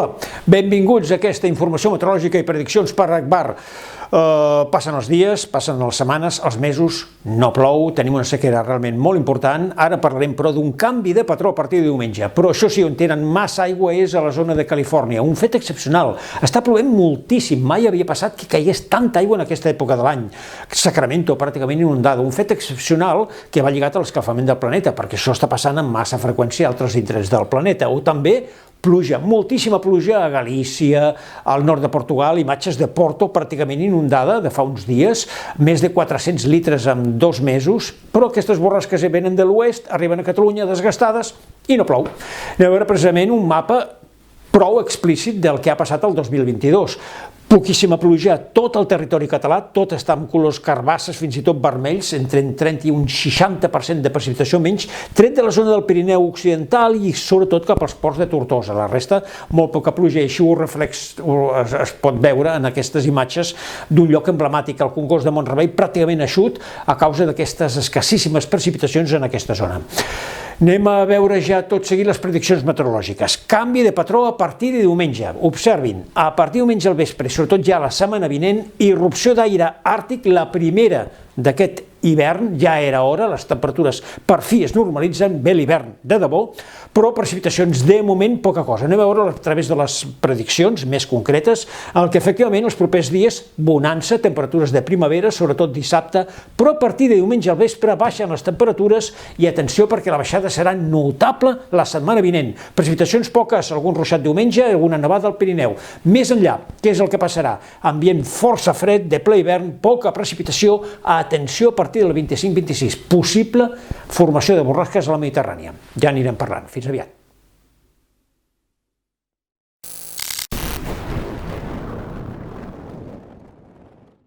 Hola, benvinguts a aquesta informació meteorològica i prediccions per Agbar. Passen els dies, passen les setmanes, els mesos, no plou, tenim una sequera realment molt important. Ara parlarem, però, d'un canvi de patró a partir de diumenge. Però això sí, on tenen massa aigua és a la zona de Califòrnia. Un fet excepcional. Està plovent moltíssim. Mai havia passat que caigués tanta aigua en aquesta època de l'any. Sacramento pràcticament inundada. Un fet excepcional que va lligat a l'escalfament del planeta, perquè això està passant amb massa freqüència a altres indrets del planeta. O també pluja, moltíssima pluja a Galícia, al nord de Portugal, imatges de Porto pràcticament inundada de fa uns dies, més de 400 litres en 2 mesos, però aquestes borrasques que venen de l'oest arriben a Catalunya desgastades i no plou. Anem a veure precisament un mapa prou explícit del que ha passat el 2022. Poquíssima pluja a tot el territori català, tot està amb colors carbasses, fins i tot vermells, entre un 30 i un 60% de precipitació menys, tret de la zona del Pirineu occidental i sobretot cap als ports de Tortosa. La resta, molt poca pluja, i així es pot veure en aquestes imatges d'un lloc emblemàtic, el Congost de Mont-rebei, pràcticament eixut a causa d'aquestes escassíssimes precipitacions en aquesta zona. Anem a veure ja tot seguit les prediccions meteorològiques. Canvi de patró a partir de diumenge. Observin, a partir de diumenge al vespre, sobretot ja la setmana vinent, irrupció d'aire àrtic, la primera d'aquest hivern, ja era hora, les temperatures per fi es normalitzen, ve l'hivern de debò, però precipitacions de moment poca cosa. Anem a veure a través de les prediccions més concretes el que efectivament els propers dies bonança, temperatures de primavera, sobretot dissabte, però a partir de diumenge al vespre baixen les temperatures i atenció perquè la baixada serà notable la setmana vinent. Precipitacions poques, algun ruixat diumenge, alguna nevada al Pirineu. Més enllà, què és el que passarà? Ambient força fred, de ple hivern, poca precipitació, atenció a partir del 25-26, possible formació de borrasques a la Mediterrània. Ja anirem parlant. Fins aviat.